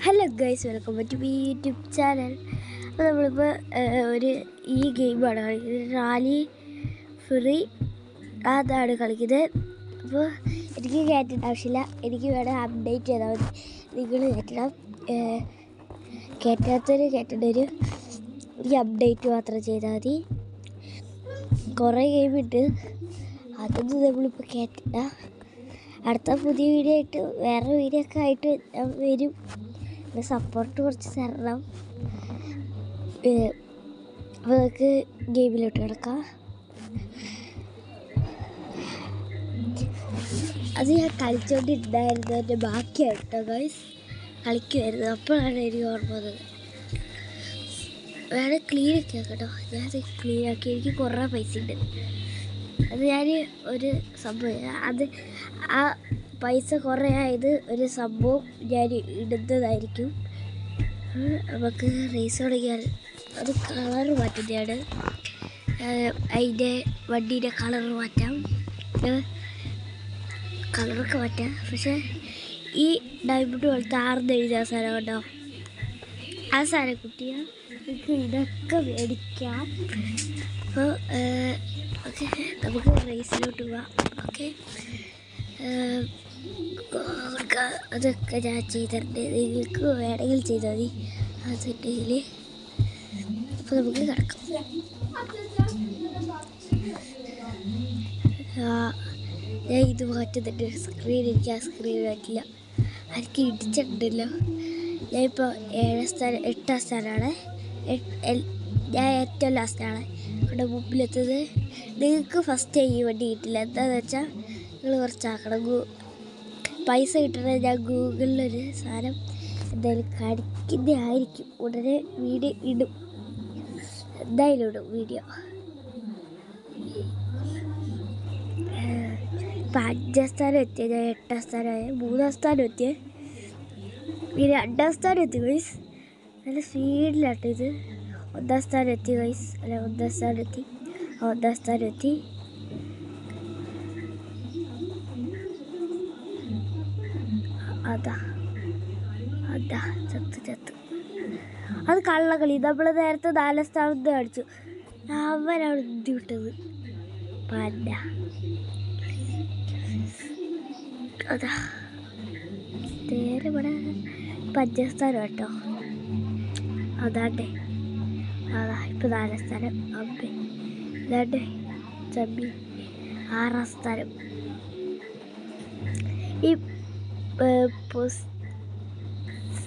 Hello guys, welcome back to my YouTube channel. അപ്പോൾ നമ്മളിപ്പോൾ ഈ ഗെയിമാണ് കളിക്കുന്നത്, റാലി ഫ്രീ അതാണ് കളിക്കുന്നത്. അപ്പോൾ എനിക്ക് കയറ്റേണ്ട ആവശ്യമില്ല, എനിക്ക് വേണം അപ്ഡേറ്റ് ചെയ്താൽ മതി. നിങ്ങൾ കയറ്റണം, കയറ്റാത്തവർ കയറ്റേണ്ട ഒരു അപ്ഡേറ്റ് മാത്രം ചെയ്താൽ മതി. കുറേ ഗെയിമുണ്ട്, അതൊന്നും നമ്മളിപ്പോൾ കയറ്റണ്ട. അടുത്ത പുതിയ വീഡിയോ ആയിട്ട് വേറെ വീഡിയോ ഒക്കെ ആയിട്ട് വരും. സപ്പോർട്ട് കുറച്ച് തരണം. അപ്പോൾ നമുക്ക് ഗെയിമിലോട്ട് കിടക്കാം. അത് ഞാൻ കളിച്ചുകൊണ്ടിരുന്നായിരുന്നതിൻ്റെ ബാക്കിയാണ് കേട്ടോ ഗൈസ്. കളിക്കുമായിരുന്നു, അപ്പോഴാണ് എനിക്ക് ഓർമ്മ വന്നത്. വേറെ ക്ലീൻ ഒക്കെ കേട്ടോ, ഞാനത് ക്ലീൻ ആക്കി. എനിക്ക് കുറേ പൈസ ഉണ്ട്. അത് ഞാൻ ഒരു സംഭവം, അത് ആ പൈസ കുറേ ആയത് ഒരു സംഭവം ഞാൻ ഇടുന്നതായിരിക്കും. നമുക്ക് റേസ് തുടങ്ങിയാൽ അത് കളർ മാറ്റുന്നതാണ്. അതിൻ്റെ വണ്ടീൻ്റെ കളർ മാറ്റാം, കളറൊക്കെ മാറ്റാം. പക്ഷേ ഈ ഡയമണ്ട് പോലത്തെ ആർന്ന് എഴുതിയ സാധനം കേട്ടോ, ആ സാധനം കുട്ടിയാൽ നമുക്ക് ഇതൊക്കെ മേടിക്കാം. അപ്പോൾ ഓക്കെ, നമുക്ക് റേസിലോട്ട് പോവാം. ഓക്കെ, അതൊക്കെ ഞാൻ ചെയ്തിട്ടുണ്ട്, നിങ്ങൾക്ക് വേണമെങ്കിൽ ചെയ്താൽ മതി. അതുണ്ടെങ്കിൽ അപ്പോൾ നമുക്ക് കിടക്കാം. ഞാൻ ഇത് മാറ്റുന്നുണ്ട് സ്ക്രീൻ, എനിക്ക് ആ സ്ക്രീൻ മാറ്റില്ല, എനിക്ക് ഇടിച്ചിട്ടുണ്ടല്ലോ. ഞാനിപ്പോൾ 8ാം സ്ഥാനമാണ്. ഞാൻ ഏറ്റവും ലാസ്റ്റാണ് ഇവിടെ മുമ്പിലെത്തുന്നത്. നിങ്ങൾക്ക് ഫസ്റ്റ് ഈ വണ്ടി കിട്ടില്ല. എന്താണെന്ന് വെച്ചാൽ നിങ്ങൾ കുറച്ചാക്കണം. പൈസ കിട്ടണത് ഞാൻ ഗൂഗിളിലൊരു സാധനം എന്തായാലും കാണിക്കുന്നതായിരിക്കും. ഉടനെ വീഡിയോ ഇടും, എന്തായാലും ഇടും വീഡിയോ. ഇപ്പം 5ാം സ്ഥാനം എത്തിയ, ഞാൻ 8ാം സ്ഥാനമായ, 3ാം സ്ഥാനം എത്തിയ, പിന്നെ 2ാം സ്ഥാനം എത്തി ഗൈസ്. നല്ല സ്പീഡിലാട്ടോ ഇത്. 1ാം സ്ഥാനം എത്തി ഗൈസ്, അല്ല 1ാം സ്ഥാനം എത്തി, 1ാം സ്ഥാനം എത്തി. അതാ ചത്ത്. അത് കള്ളക്കളി. നമ്മൾ നേരത്തെ 4ാം സ്ഥാനത്ത് കാണിച്ചു, അവനാണ് ബുദ്ധി വിട്ടത്. പന്ന അതാ നേരെ ഇവിടെ 5ാം സ്ഥാനം കേട്ടോ. അതാണ്ടേ, അതാ ഇപ്പം 4ാം സ്ഥാനം. അമ്പേ ഇതാണ്ടേ ചമ്മി 6ാം സ്ഥാനം. ഈ